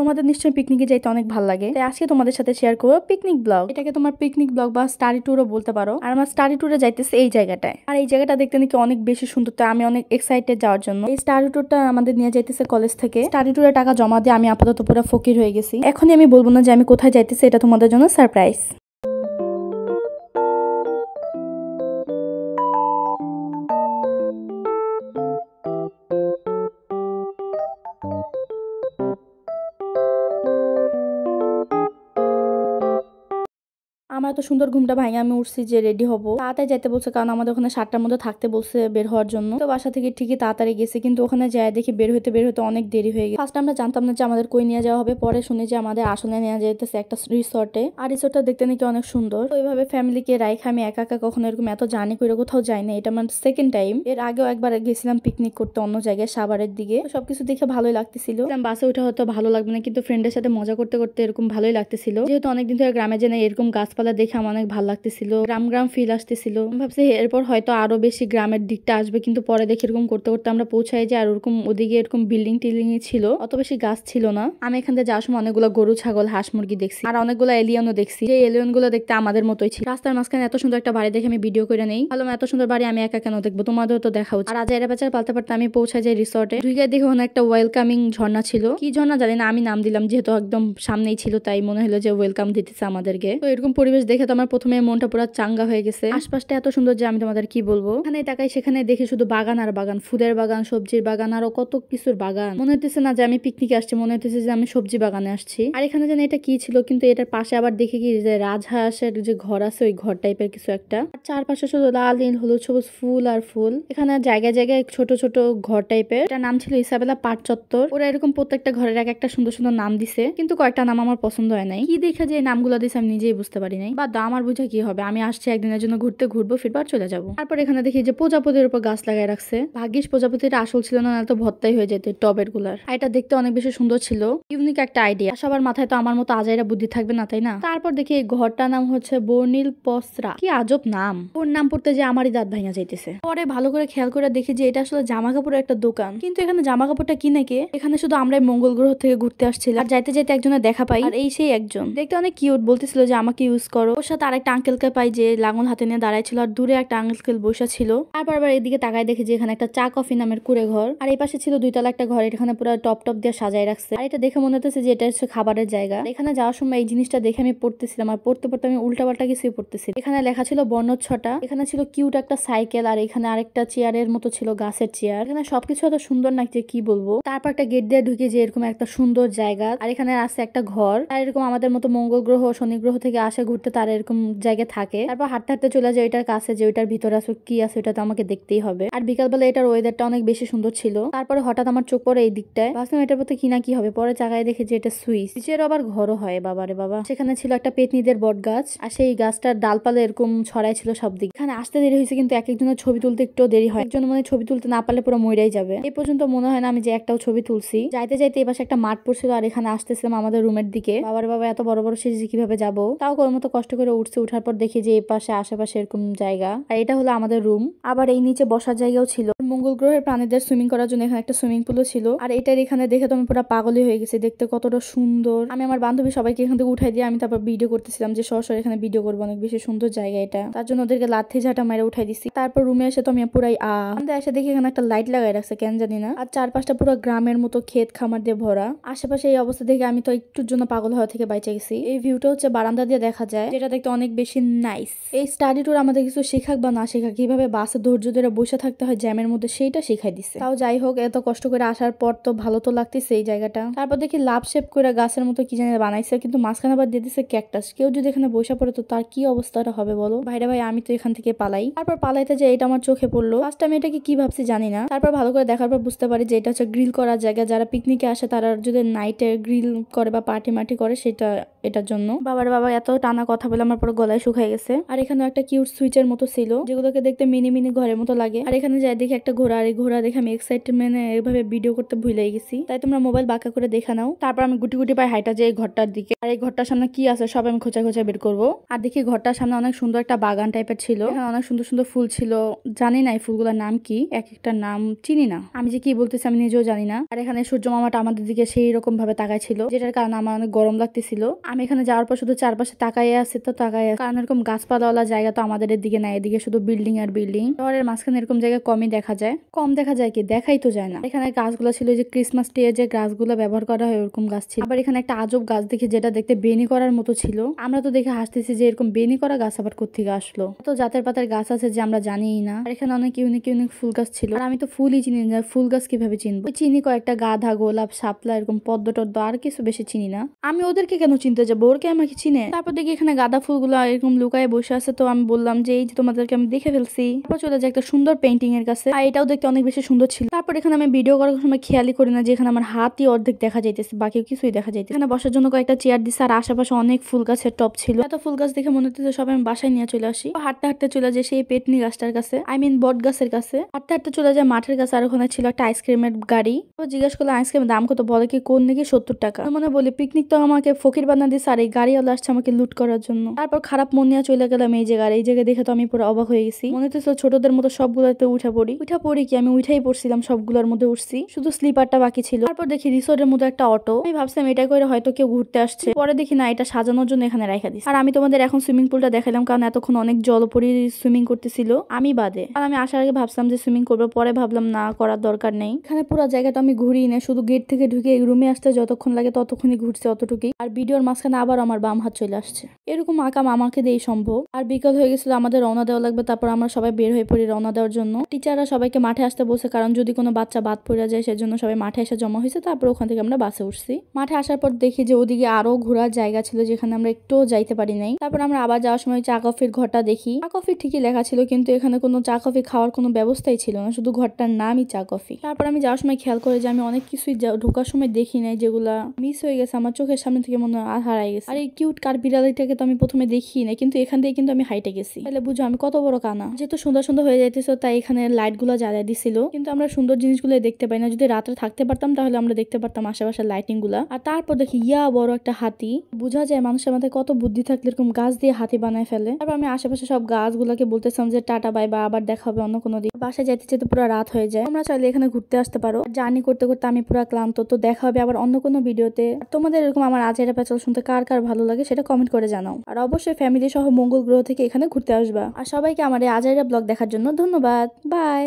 তোমাদের নিশ্চয়ই পিকনিকে যাইতে অনেক ভালো লাগে, তাই আজকে তোমাদের সাথে শেয়ার করবো পিকনিক ব্লগ। এটাকে তোমার পিকনিক ব্লগ বা স্টাডি ট্যুরও বলতে পারো। আর আমার স্টাডি ট্যুরে যাইতেছে এই জায়গাটায়, আর এই জায়গাটা দেখতে নাকি অনেক বেশি সুন্দর, তাই আমি অনেক এক্সাইটেড যাওয়ার জন্য। এই স্টাডি ট্যুরটা আমাদের নিয়ে যাইতেছে কলেজ থেকে। স্টাডি ট্যুরে টাকা জমা দিয়ে আমি আপাতত পুরো ফকির হয়ে গেছি। এখনই আমি বলবো না যে আমি কোথায় যাইতেছি, এটা তোমাদের জন্য সারপ্রাইজ। আমার এত সুন্দর ঘুমটা ভাঙে আমি উঠছি যে রেডি হবো, তাড়াতাড়ি যেতে বলছে, কারণ আমাদের ওখানে 7টার মধ্যে থাকতে বলছে বের হওয়ার জন্য। তো বাসা থেকে ঠিকই তাড়াতাড়ি গেছে, কিন্তু ওখানে যায় দেখি বের হতে অনেক দেরি হয়ে গেছে। ফার্স্ট আমরা জানতাম না যে আমাদের কই নিয়ে যাওয়া হবে, পরে শুনি যে আমাদের আসলে নিয়ে যাইতেছে একটা রিসর্টে। আর রিসর্টটা দেখতে নাকি অনেক সুন্দর। তো এইভাবে ফ্যামিলিকে রাইখে আমি একা একা কখনো এরকম এত জার্নি করে কোথাও যাই না, এটা আমার সেকেন্ড টাইম। এর আগেও একবার গেছিলাম পিকনিক করতে অন্য জায়গায় সাভারের দিকে, সবকিছু দেখে ভালোই লাগতেছিল। বাসে উঠে হয়তো ভালো লাগবে না, কিন্তু ফ্রেন্ডের সাথে মজা করতে করতে এরকম ভালোই লাগতেছিল। যেহেতু অনেকদিন ধরে গ্রামে যে না, এরকম গাছপালা দেখে আমার অনেক ভালো লাগতেছিল, গ্রাম ফিল আসতেছিল। ভাবছি এরপর হয়তো আরো বেশি গ্রামের দিকটা আসবে, কিন্তু পরে দেখে এরকম করতে করতে আমরা পৌঁছাই যে আর ওরকম ওদিকে এরকম বিল্ডিং টিল্ডিং ছিল, অত বেশি গাছ ছিল না। আমি এখান থেকে যাওয়ার সময় অনেকগুলো গরু ছাগল হাঁস মুরগি দেখছি, আর অনেকগুলো এলিয়নও দেখছি। যে এলিয়ন গুলো দেখতে আমাদের মতোই ছিল। রাস্তার মাঝখানে এত সুন্দর একটা বাড়ি দেখে আমি ভিডিও করে নেই, ভালো এত সুন্দর বাড়ি আমি একা কেন দেখবো, তোমাদের তো দেখা উচিত। আর আজাইরা বাজার পালতে পারতে আমি পৌঁছাই যাই রিসর্টে। ঢুকে দেখে ওখানে একটা ওয়েলকামিং ঝর্ণা ছিল, কি ঝর্ণা জানি না, আমি নাম দিলাম যেহেতু একদম সামনেই ছিল, তাই মনে হলো যে ওয়েলকাম দিতেছে আমাদেরকে। তো এরকম পরিবেশ দেখে তো আমার প্রথমে মনটা পুরো চাঙ্গা হয়ে গেছে। আশপাশটা এত সুন্দর যে আমি তোমাদের কি বলবো। এখানে তাকাই সেখানে দেখি শুধু বাগান আর বাগান, ফুলের বাগান, সবজির বাগান, আরো কত কিছুর বাগান। মনে হইতেছে না যে আমি পিকনিকে আসছি, মনে হইতেছে যে আমি সবজি বাগানে আসছি। আর এখানে জানি এটা কি ছিল, কিন্তু এটার পাশে আবার দেখি কি যে রাজহাঁসের যে ঘর আছে, ওই ঘর টাইপের কিছু একটা। আর চারপাশে শুধু লাল নীল হলুদ সবুজ ফুল আর ফুল। এখানে জায়গায় জায়গায় ছোট ছোট ঘর টাইপের। এটা নাম ছিল ইসাবেলা পাট চত্বর। ওরা এরকম প্রত্যেকটা ঘরের এক একটা সুন্দর সুন্দর নাম দিছে, কিন্তু কয়েকটা নাম আমার পছন্দ হয় নাই। কি দেখে যে নামগুলো দিছে আমি নিজেই বুঝতে পারি নাই, বা দাম আর বুঝে কি হবে, আমি আসছি একদিনের জন্য ঘুরবো ফিরবার চলে যাবো। তারপর এখানে দেখি যে প্রজাপতির উপর গাছ লাগাই রাখছে। ভাগ্যিস প্রজাপতিটা আসল ছিল না, তো ভর্তাই হয়ে যেত টবের গুলার। আর এটা দেখতে অনেক বেশি সুন্দর ছিল, ইউনিক একটা আইডিয়া। সবার মাথায় তো আমার মতো আজাইরা বুদ্ধি থাকবে না, তাই না? তারপর দেখি এই ঘরটার নাম হচ্ছে বর্ণিল পসরা। কি আজব নাম, ওর নাম পড়তে যে আমারই দাঁত ভাঙা যাইতেছে। পরে ভালো করে খেয়াল করে দেখি যে এটা আসলে জামা কাপড়ের একটা দোকান, কিন্তু এখানে জামা কাপড়টা কিনে কে? এখানে শুধু আমরাই মঙ্গল গ্রহ থেকে ঘুরতে আসছিলাম, আর যাইতে যাইতে একজনের দেখা পাই, আর এই সেই একজন দেখতে অনেক কিউট, বলতেছিল যে আমাকে ইউজ করো। ওর সাথে আরেকটা আঙ্কেলকে পাই যে লাঙল হাতে নিয়ে দাঁড়ায় ছিল, আর দূরে একটা আঙ্কেল বসে ছিল। তারপর আবার এদিকে তাকায় দেখি যে এখানে একটা চা কফি নামের কুড়ে ঘর, আর এই পাশে ছিল 2 তলা একটা ঘর, এখানে পুরো টপ দিয়ে সাজায় রাখছে। আর এটা দেখে মনে হচ্ছে যে এটা হচ্ছে খাবারের জায়গা। এখানে যাওয়ার সময় এই জিনিসটা দেখে আমি পড়তেছিলাম, আর পড়তে পড়তে আমি উল্টাপাল্টা কিছুই পড়তেছি। এখানে লেখা ছিল বর্ণচ্ছটা, এখানে ছিল কিউট একটা সাইকেল, আর এখানে আরেকটা চেয়ারের মতো ছিল গাছের চেয়ার। এখানে সবকিছু এত সুন্দর লাগছে কি বলবো। তারপর একটা গেট দিয়ে ঢুকে যে এরকম একটা সুন্দর জায়গা, আর এখানে আছে একটা ঘর, আর এরকম আমাদের মতো মঙ্গল গ্রহ শনি গ্রহ থেকে আসে ঘুরতে, তারা এরকম জায়গায় থাকে। তারপর হাঁটতে হাঁটতে চলে যায় এটার কাছে, যে ওইটার ভিতরে আছে কি আছে ওটা তো আমাকে দেখতেই হবে। আর বিকালবেলা এটার ওয়েদারটা অনেক বেশি সুন্দর ছিল। তারপরে হঠাৎ আমার চোখ পড়ে এই দিকটায়, ভাবলাম এটার প্রতি কি না কি হবে, পরে জায়গায় দেখে যে এটা সুইচের আবার ঘরও হয়। বাবারে বাবা, সেখানে ছিল একটা পেতনিদের বট গাছ, আর সেই গাছটার ডালপালা এরকম ছড়াই ছিল সব দিক। এখানে আসতে দেরি হয়েছে, কিন্তু এক একজনের ছবি তুলতে একটু দেরি হয়, একজন মানে ছবি তুলতে না পারলে পুরো মইরাই যাবে। এই পর্যন্ত মনে হয় না আমি যে একটাও ছবি তুলছি। যাইতে যাইতে এই পাশে একটা মাঠ পড়ছিল, আর এখানে আসতেছিলাম আমাদের রুমের দিকে। বাবার বাবা এত বড় বড় সিঁড়ি কিভাবে যাবো, তাও কোনো মতো কষ্ট করে উঠছে। উঠার পর দেখি যে এই পাশে আশেপাশে এরকম জায়গা, আর এটা হলো আমাদের রুম। আবার এই নিচে বসার জায়গাও ছিল। মঙ্গল গ্রহের প্রাণীদের সুইমিং করার জন্য এখানে একটা সুইমিং পুলও ছিল। আর এটার এখানে দেখে তো আমি পুরো পাগলই হয়ে গেছি, দেখতে কতটা সুন্দর। আমি আমার বান্ধবী সবাইকে এখান থেকে উঠাই দিয়ে আমি তারপর ভিডিও করতেছিলাম, যে সরাসরি এখানে ভিডিও করবো, অনেক বেশি সুন্দর জায়গা এটা। তার জন্য ওদেরকে লাথি ঝাঁটা মেরে উঠাই দিচ্ছি। তারপর রুমে এসে তো আমি পুরাই আমাদের এসে দেখি এখানে একটা লাইট লাগাই রাখছে, কেন জানি না। আর চারপাশটা পুরো গ্রামের মতো ক্ষেত খামার দিয়ে ভরা। আশেপাশে এই অবস্থা দেখে আমি তো একটুর জন্য পাগল হওয়া থেকে বাইচে গেছি। এই ভিউটা হচ্ছে বারান্দা দিয়ে দেখা যায়, যেটা দেখতে অনেক বেশি নাইস। এই স্টাডি ট্যুর আমাদের কিছু শেখাক বা না শেখাক, কিভাবে বাসে ধৈর্য ধরে বসে থাকতে হয় জ্যামের মধ্যে, সেইটা শিখাই দিচ্ছে। তাও যাই হোক, এত কষ্ট করে আসার পর তো ভালো তো লাগতেছে এই জায়গাটা। তারপর দেখি লাভ শেপ করে গাছের মতো কি জানি বানাইছে, কিন্তু মাঝখানে আবার দিয়ে দিচ্ছে ক্যাকটাস। কেউ যদি এখানে বসে পড়ে তো তার কি অবস্থাটা হবে বলো। ভাইরা ভাই, আমি তো এখান থেকে পালাই। তারপর পালাইতে যে এটা আমার চোখে পড়লো। ফার্স্ট আমি এটাকে কি ভাবছি জানি না, তারপর ভালো করে দেখার পর বুঝতে পারি যে এটা হচ্ছে গ্রিল করার জায়গা। যারা পিকনিকে আসে তারা যদি নাইটে গ্রিল করে বা পার্টি মার্টি করে, সেটা এটার জন্য। বাবার বাবা এত টানা কথা কথা বলে আমার পুরো গলায় শুকায় গেছে। আর এখানে একটা কিউট সুইচের মতো ছিল যেগুলোকে দেখতে মিনি মিনি ঘরের মতো লাগে। আর এখানে যাই দেখি একটা ঘোড়া, আর এই ঘোড়া দেখে আমি এক্সাইটমেন্টে এভাবে ভিডিও করতে ভুলে গেছি। তাই তোমরা মোবাইল বাঁকা করে দেখা নাও। তারপর আমি গুটি গুটি পায়ে হাইটা যাই এই ঘরটার দিকে। আর এই ঘরটার সামনে কি আছে সব আমি খোঁচা খোঁচা বের করবো। আর দেখি ঘরটার সামনে অনেক সুন্দর একটা বাগান টাইপের ছিল, এখানে অনেক সুন্দর সুন্দর ফুল ছিল। জানি না এই ফুলগুলোর নাম কি, এক একটা নাম চিনি না, আমি যে কি বলতেছি আমি নিজেও জানি না। আর এখানে সূর্য মামাটা আমাদের দিকে সেই রকম ভাবে তাকায় ছিল, যেটার কারণে আমার অনেক গরম লাগতেছিল। আমি এখানে যাওয়ার পর শুধু চারপাশে তাকাইয়ে আছে তো তাকাইয়ে, কারণ এরকম গাছপালাওয়ালা জায়গা তো আমাদের এদিকে নাই, এদিকে শুধু বিল্ডিং আর বিল্ডিং। শহরের মাঝখানে এরকম জায়গা কমই দেখা যায়, কম দেখা যায় কি দেখাই তো যায় না। এখানে গাছগুলো ছিল যে ক্রিসমাস ট্রি যে গাছগুলো ব্যবহার করা হয় ওরকম গাছ ছিল। আবার এখানে একটা আজব গাছ দেখি যেটা দেখতে বেনি করার মতো ছিল। আমরা তো দেখে হাসতেছি যে এরকম বেনি করা গাছ আবার কোত্থেকে আসলো, তো জাতের পাতার গাছ আছে যে আমরা জানিই না। আর এখানে অনেক ইউনিক ইউনিক ফুল গাছ ছিল, আর আমি তো ফুলই চিনি না, ফুল গাছ কিভাবে চিনবো। চিনি কয়েকটা গাঁদা, গোলাপ, শাপলা, এরকম পদ্ম টদ্ম, আর কিছু বেশি চিনি না। আমি ওদেরকে কেন চিনতে যাবো, ওরকে আমাকে চিনে। তারপর দেখি এখানে গাঁদা ফুলগুলো এরকম লুকায় বসে আছে, তো আমি বললাম যে এই যে তোমাদেরকে আমি দেখে ফেলছি। তারপর চলে যায় একটা সুন্দর পেন্টিং এর কাছে, আর এটাও দেখতে অনেক বেশি সুন্দর ছিল। তারপর এখানে আমি ভিডিও করার সময় খেয়ালই করি না যে এখানে আমার হাতই অর্ধেক দেখা যাইতেছে, বাকি কিছুই দেখা যাইতেছে। এখানে বসার জন্য কয়েকটা চেয়ার দিচ্ছে, আর আশেপাশে অনেক ফুল গাছের টপ ছিল। এত ফুল গাছ দেখে মনে হচ্ছে সবাই আমি বাসায় নিয়ে চলে আসি। হাঁটতে হাঁটতে চলে যায় সেই পেটনি গাছটার কাছে, আই মিন বট গাছের কাছে। হাঁটতে হাঁটতে চলে যায় মাঠের কাছে, আর ওখানে ছিল একটা আইসক্রিমের গাড়ি। তো জিজ্ঞাসা করলো আইসক্রিমের দাম কত, বলে কি কোন নাকি 70 টাকা। মনে বলি পিকনিক তো আমাকে ফকির বানা দিচ্ছে, আর এই গাড়িওয়ালা আসছে আমাকে লুট করার জন্য। তারপর খারাপ মন নিয়ে চলে গেলাম এই জায়গায়। এই জায়গায় দেখে তো আমি পুরো অবাক হয়ে গেছি, মনে হচ্ছে ছোটদের মতো সবগুলোতে উঠা পড়ি কি আমি উঠাই পড়ছিলাম, সবগুলোর মধ্যে উঠছি, শুধু স্লিপারটা বাকি ছিল। তারপর দেখি রিসোর্টের মতো একটা অটো, আমি ভাবছিলাম এটা করে হয়তো কেউ ঘুরতে আসছে, পরে দেখি না এটা সাজানোর জন্য এখানে রাখা দিচ্ছে। আর আমি তোমাদের এখন সুইমিং পুলটা দেখালাম কারণ এতক্ষণ অনেক জলপরি সুইমিং করতেছিল আমি বাদে, আর আমি আসার আগে ভাবছিলাম যে সুইমিং করবো, পরে ভাবলাম না করার দরকার নেই। এখানে পুরো জায়গাটা আমি ঘুরি না, শুধু গেট থেকে ঢুকে রুমে আসতে যতক্ষণ লাগে ততক্ষণই ঘুরছে অতটুকুই। আর ভিডিওর মাঝখানে আবার আমার বাম হাত চলে আসছে, এরকম আকাম আমাকে দিয়ে সম্ভব। আর বিকাল হয়ে গেছিল, আমাদের রওনা দেওয়া লাগবে। তারপর আমরা সবাই বের হয়ে পড়ি রওনা দেওয়ার জন্য। টিচাররা সবাইকে মাঠে আসতে বলছে, কারণ যদি কোনো বাচ্চা বাদ পড়ে যায় সেজন্য সবাই মাঠে এসে জমা হয়েছে। তারপর ওখান থেকে আমরা বাসে উঠছি। মাঠে আসার পর দেখি যে ওদিকে আরো ঘোরার জায়গা ছিল যেখানে আমরা একটুও যাইতে পারি নাই। তারপর আমরা আবার যাওয়ার সময় চা কফির ঘরটা দেখি, চা কফি ঠিকই লেখা ছিল কিন্তু এখানে কোনো চা কফি খাওয়ার কোনো ব্যবস্থাই ছিল না, শুধু ঘরটার নামই চা কফি। তারপর আমি যাওয়ার সময় খেয়াল করে যে আমি অনেক কিছুই ঢোকার সময় দেখি নাই, যেগুলা মিস হয়ে গেছে আমার চোখের সামনে থেকে মনে হয় হারাই গেছে। আর এই কিউট কার বিড়ালিটাকে তো আমি প্রথমে দেখি না, কিন্তু এখান থেকে কিন্তু আমি হাইটে গেছি, তাহলে বুঝো আমি কত বড় কানা। যেহেতু সুন্দর সুন্দর হয়ে যাইতেছে তাই এখানে লাইট গুলো জ্বালিয়ে দিছিল, কিন্তু আমরা সুন্দর জিনিসগুলো দেখতে পাই না। যদি রাত্রে থাকতে পারতাম তাহলে আমরা দেখতে পারতাম আশেপাশের লাইটিং গুলা। আর তারপর দেখি ইয়া বড় একটা হাতি, বোঝা যায় মানুষের মাথায় কত বুদ্ধি থাকলে এরকম গাছ দিয়ে হাতি বানায় ফেলে। তারপর আমি আশেপাশে সব গাছগুলোকে বলতেছিলাম যে টাটা বাই বা আবার দেখা হবে অন্য কোনো দিন। বাসায় যেতে যেতে পুরো রাত হয়ে যায়, তোমরা চাইলে এখানে ঘুরতে আসতে পারো। জার্নি করতে করতে আমি পুরো ক্লান্ত, তো দেখা হবে আবার অন্য কোনো ভিডিওতে। তোমাদের এরকম আমার আজেরা প্যাচাল শুনতে কার কার ভালো লাগে সেটা কমেন্ট করে জানাও, আর অবশ্যই ফ্যামিলি সহ মঙ্গল গ্রহ থেকে এখানে ঘুরতে আসবা। আর সবাইকে আমার এই আজেরা ব্লগ দেখার জন্য ধন্যবাদ, বাই।